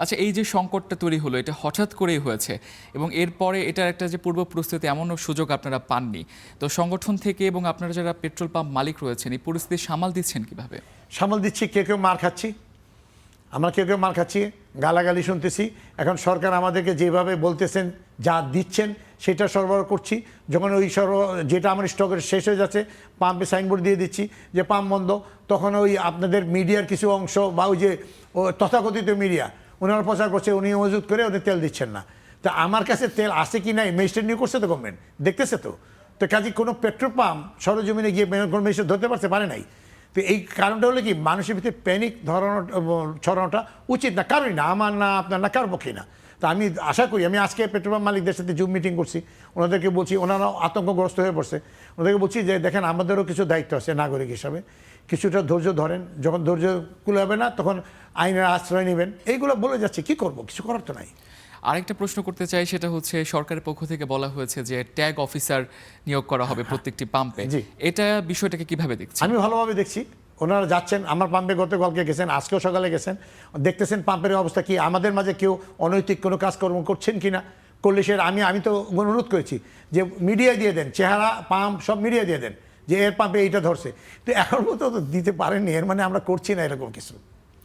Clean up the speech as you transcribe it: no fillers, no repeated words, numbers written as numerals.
আচ্ছা, এই যে সংকটটা তৈরি হলো এটা হঠাৎ করেই হয়েছে এবং এরপরে এটার একটা যে পূর্ব প্রস্তুতি এমনও সুযোগ আপনারা পাননি। তো সংগঠন থেকে এবং আপনারা যারা পেট্রোল পাম্প মালিক রয়েছেন এই পরিস্থিতি সামাল দিচ্ছেন কিভাবে? সামাল দিচ্ছি, কেউ মার খাচ্ছি, আমরা কেউ মার খাচ্ছি, গালাগালি শুনতেছি। এখন সরকার আমাদেরকে যেভাবে বলতেছেন যা দিচ্ছেন সেটা সরবরাহ করছি। যখন ওই যেটা আমার স্টকের শেষ হয়ে যাচ্ছে পাম্পে সাইনবোর্ড দিয়ে দিচ্ছি যে পাম্প বন্ধ, তখন ওই আপনাদের মিডিয়ার কিছু অংশ বা ওই যে তথাকথিত মিডিয়া ওনারা প্রচার করছে উনি মজুত করে ওদের তেল দিচ্ছেন না। তা আমার কাছে তেল আসে কি নাই ম্যাজিস্ট্রেট নিয়ে করছে তো গভর্নমেন্ট দেখতেছে তো। তো কাজে কোনো পেট্রোল পাম্প সরজমিনে গিয়ে কোনো ম্যাজিস্ট্রেট ধরতে পারে নাই। তো এই কারণটা হলো কি মানুষের ভিতরে প্যানিক ছড়ানোটা উচিত না, কারোই না, আমার না আপনার না কার পক্ষে না। তা আমি আশা করি, আমি আজকে পেট্রোল পাম্প মালিকদের সাথে জুম মিটিং করছি, ওনাদেরকে বলছি, ওনারাও আতঙ্কগ্রস্ত হয়ে পড়ছে, ওনাদেরকে বলছি যে দেখেন আমাদেরও কিছু দায়িত্ব আছে নাগরিক হিসাবে, কিছুটা ধৈর্য ধরেন, যখন ধৈর্য কুলাবে না তখন আইনের আশ্রয় নেবেন। এইগুলো বলে যাচ্ছে, কি করব, কিছু করার তো নাই। আরেকটা প্রশ্ন করতে চাই, সেটা হচ্ছে সরকারের পক্ষ থেকে বলা হয়েছে যে ট্যাগ অফিসার নিয়োগ করা হবে প্রত্যেকটি পাম্পে। এটা বিষয়টাকে কিভাবে দেখছেন? আমি ভালোভাবে দেখছি, ওনারা যাচ্ছেন আমার পাম্পে, গতকালকে গেছেন, আজকেও সকালে গেছেন, দেখতেছেন পাম্পের অবস্থা কি, আমাদের মাঝে কেউ অনৈতিক কোনো কাজকর্ম করছেন কিনা, করলে সে আমি তো অনুরোধ করেছি যে মিডিয়া দিয়ে দেন, চেহারা পাম্প সব মিডিয়া দিয়ে দেন যে এর পাম্পে এইটা ধরছে। তো এখন মতো তো দিতে পারেননি, এর মানে আমরা করছি না এরকম কিছু।